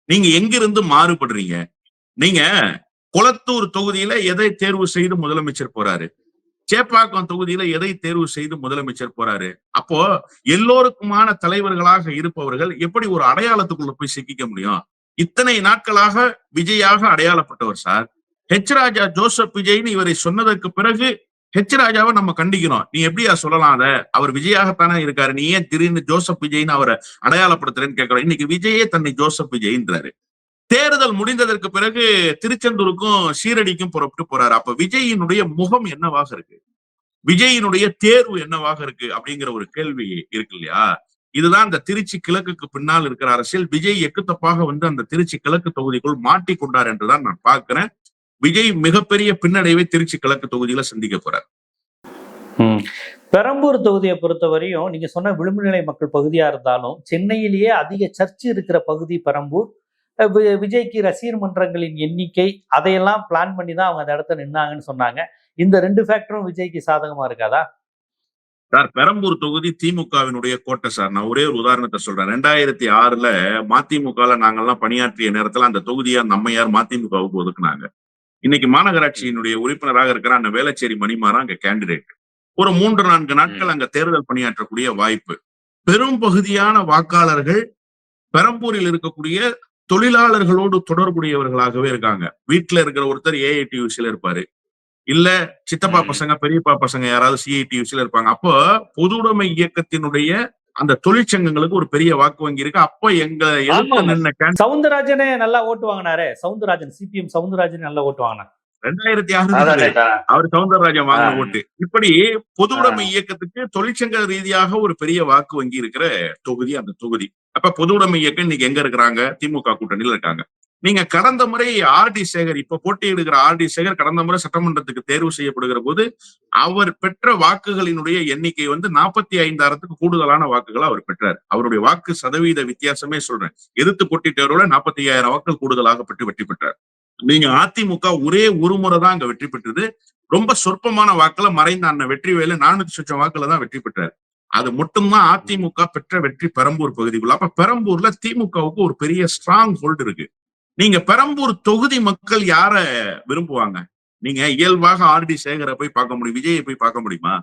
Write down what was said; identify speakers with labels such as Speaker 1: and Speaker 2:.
Speaker 1: நீங்க எங்கிருந்து மாறுபடுறீங்க? நீங்க குளத்தூர் தொகுதியில எதை தேர்வு செய்து முதலமைச்சர் போறாரு? சேப்பாக்கம் தொகுதியில எதை தேர்வு செய்து முதலமைச்சர் போறாரு? அப்போ எல்லோருக்குமான தலைவர்களாக இருப்பவர்கள் எப்படி ஒரு அடையாளத்துக்குள்ள போய் சிக்கிக்க முடியும்? இத்தனை நாட்களாக விஜயாக அடையாளப்பட்டவர் சார். ஹெச் ராஜா ஜோசப் விஜய்னு இவரை சொன்னதற்கு பிறகு ஹெச் ராஜாவை நம்ம கண்டிக்கிறோம். நீ எப்படியா சொல்லலாம் அத? அவர் விஜயாகத்தானே இருக்காரு. நீ ஏன் திடீர்னு ஜோசப் விஜய்னு அவரை அடையாளப்படுத்துறேன்னு கேட்கிறோம். இன்னைக்கு விஜயே தன்னை ஜோசப் விஜய்ன்றாரு. தேர்தல் முடிந்ததற்கு பிறகு திருச்செந்தூருக்கும் ஷீரடிக்கும் புறப்பட்டு போறாரு. அப்ப விஜயினுடைய முகம் என்னவாக இருக்கு? விஜயினுடைய தேர்வு என்னவாக இருக்கு அப்படிங்கிற ஒரு கேள்வி இருக்கு இல்லையா? இதுதான் இந்த திருச்சி கிழக்குக்கு பின்னால் இருக்கிற அரசியல். விஜய் எக்குத்தப்பாக வந்து அந்த திருச்சி கிழக்கு தொகுதிக்குள் மாட்டிக்கொண்டார் என்றுதான் நான் பார்க்கிறேன். விஜய் மிகப்பெரிய பின்னடைவை திருச்சி கிழக்கு தொகுதியில சந்திக்க போறார்.
Speaker 2: பெரம்பூர் தொகுதியை பொறுத்தவரையும் நீங்க சொன்ன விளிம்புநிலை மக்கள் பகுதியா இருந்தாலும் சென்னையிலேயே அதிக சர்ச் இருக்கிற பகுதி பெரம்பூர். விஜய்க்கு ரசிகர் மன்றங்களின் எண்ணிக்கை அதையெல்லாம் பிளான் பண்ணி தான் அவங்க அந்த இடத்த நின்னாங்கன்னு சொன்னாங்க. இந்த 2 ஃபேக்டரும் விஜய்க்கு சாதகமா இருக்காதா?
Speaker 1: சார், பெரம்பூர் தொகுதி திமுகவினுடைய கோட்டை சார். நான் ஒரே ஒரு உதாரணத்தை சொல்றேன். 2006ல மதிமுகல நாங்கெல்லாம் பணியாற்றிய நேரத்துல அந்த தொகுதியா நம்மையார் மதிமுகவுக்கு ஒதுக்குனாங்க. இன்னைக்கு மாநகராட்சியினுடைய உறுப்பினராக இருக்கிற அந்த வேளச்சேரி மணிமாறன் அங்க கேண்டிடேட். ஒரு 3-4 நாட்கள் அங்க தேர்தல் பணியாற்றக்கூடிய வாய்ப்பு. பெரும் பகுதியான வாக்காளர்கள் பெரம்பூரில் இருக்கக்கூடிய தொழிலாளர்களோடு தொடர்புடையவர்களாகவே இருக்காங்க. வீட்டுல இருக்கிற ஒருத்தர் ஏஐடியூசில இருப்பாரு, இல்ல சித்தப்பா பசங்க பெரியப்பா பசங்க யாராவது சிஐடியூசில இருப்பாங்க. அப்போ பொதுவுடைமை இயக்கத்தினுடைய அந்த தொழிற்சங்கங்களுக்கு ஒரு பெரிய வாக்கு வங்கி இருக்கு. அப்ப எங்க எதிர்த்து நின்ன
Speaker 2: சவுந்தரராஜனே நல்லா ஓட்டு வாங்கினாரே. சவுந்தரராஜன், சிபிஎம் சவுந்தரராஜன் நல்லா ஓட்டு வாங்கினார்.
Speaker 1: 2006 அவர் சவுந்தரராஜன் வாங்கின ஓட்டு. இப்படி பொதுவுடைமை இயக்கத்துக்கு தொழிற்சங்க ரீதியாக ஒரு பெரிய வாக்கு வங்கி இருக்கிற தொகுதி அந்த தொகுதி. அப்ப பொதுவுடைமை இயக்கம் இன்னைக்கு எங்க இருக்கிறாங்க? திமுக கூட்டணியில இருக்காங்க. நீங்க கடந்த முறை ஆர்டி சேகர், இப்ப போட்டியிடுகிற ஆர்டி சேகர் கடந்த முறை சட்டமன்றத்துக்கு தேர்வு செய்யப்படுகிற போது அவர் பெற்ற வாக்குகளினுடைய எண்ணிக்கை வந்து 45,000க்கு கூடுதலான வாக்குகளை அவர் பெற்றார். அவருடைய வாக்கு சதவீத வித்தியாசமே சொல்றேன். எதிர்த்து போட்டியிட்டவரோட 45,000 வாக்குகள் கூடுதலாக பெற்று வெற்றி பெற்றார். நீங்க அதிமுக ஒரே ஒரு முறை தான் அங்க வெற்றி பெற்றது. ரொம்ப சொற்பமான வாக்குல மறைந்த அண்ணன் வெற்றிவேலு 400 சொச்சம் வாக்குல தான் வெற்றி பெற்றார். அது மட்டும்தான் அதிமுக பெற்ற வெற்றி பெரம்பூர் பகுதிக்குள்ள. அப்ப பெரம்பூர்ல திமுகவுக்கு ஒரு பெரிய ஸ்ட்ராங் ஹோல்டு இருக்கு. நீங்க பெரம்பூர் தொகுதி மக்கள் யார விரும்புவாங்க? நீங்க இயல்பாக ஆர்டி சேகரை போய் பார்க்க முடியும், விஜயை போய் பார்க்க முடியுமா?